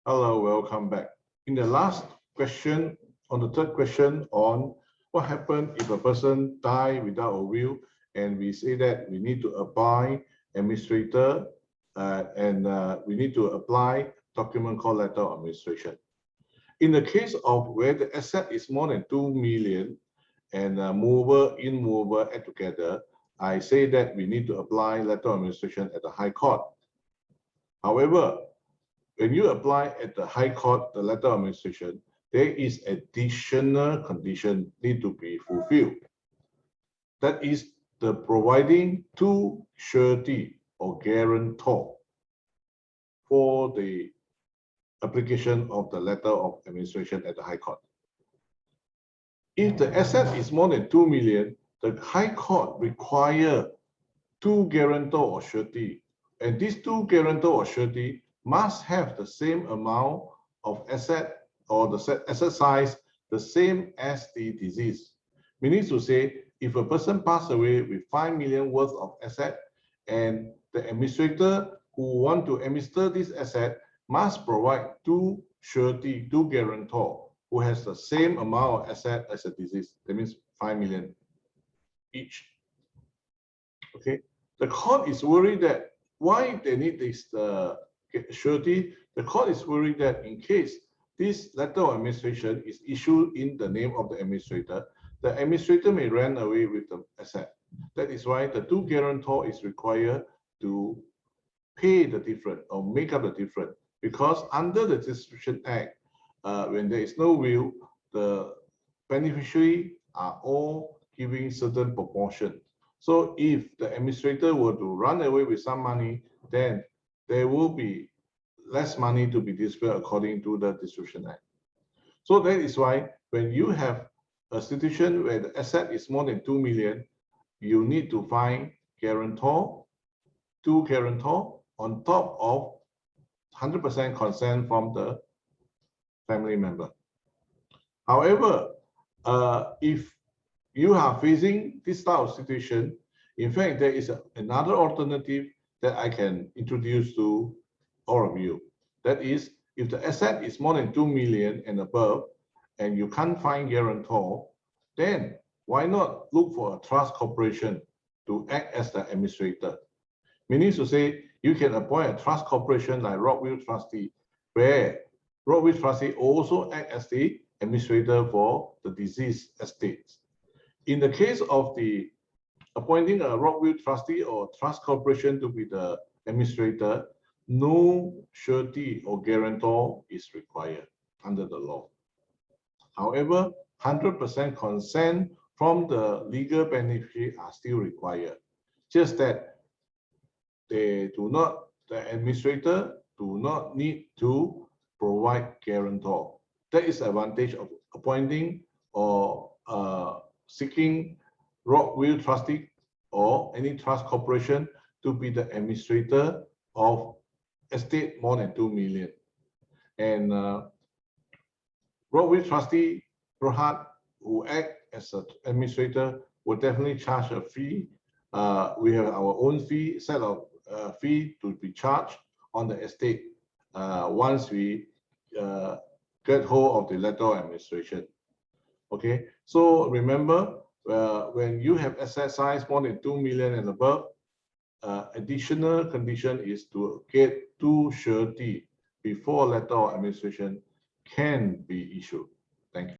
Hello, welcome back. In the last question, on the third question on what happens if a person die without a will, and we say that we need to apply administrator and we need to apply document called letter of administration. In the case of where the asset is more than 2 million and mover, immover add together, I say that we need to apply letter of administration at the High Court. However, when you apply at the High Court the letter of administration, there is additional condition need to be fulfilled. That is the providing two surety or guarantor for the application of the letter of administration at the High Court. If the asset is more than 2 million, the High Court require two guarantor or surety, and these two guarantor or surety must have the same amount of asset or the asset size the same as the disease. Meaning to say, if a person passed away with 5 million worth of asset and the administrator who want to administer this asset must provide two surety, two guarantor who has the same amount of asset as a disease. That means 5 million each. Okay, the court is worried that why they need this surety. The court is worried that in case this letter of administration is issued in the name of the administrator may run away with the asset. That is why the two guarantor is required to pay the difference or make up the difference, because under the Distribution Act, when there is no will, the beneficiary are all giving certain proportion. So if the administrator were to run away with some money, then there will be less money to be disbursed according to the Distribution Act. So that is why when you have a situation where the asset is more than 2 million, you need to find guarantor, two guarantor on top of 100% consent from the family member. However, if you are facing this type of situation, in fact, there is another alternative that I can introduce to all of you. That is, if the asset is more than 2 million and above, and you can't find guarantor, then why not look for a trust corporation to act as the administrator? Meaning to say, you can appoint a trust corporation like Rockville Trustee, where Rockville Trustee also act as the administrator for the deceased estates. In the case of the appointing a Rockville Trustee or trust corporation to be the administrator, no surety or guarantor is required under the law. However, 100% consent from the legal beneficiary are still required. Just that they do not, the administrator do not need to provide guarantor. That is the advantage of appointing or seeking Rockville Trustee or any trust corporation to be the administrator of estate more than 2 million. And Rockville Trustee Berhad, who act as an administrator, will definitely charge a fee. We have our own fee, set of fee to be charged on the estate once we get hold of the letter of administration. Okay, so remember, when you have asset size more than 2 million and above, additional condition is to get two surety before letter of administration can be issued. Thank you.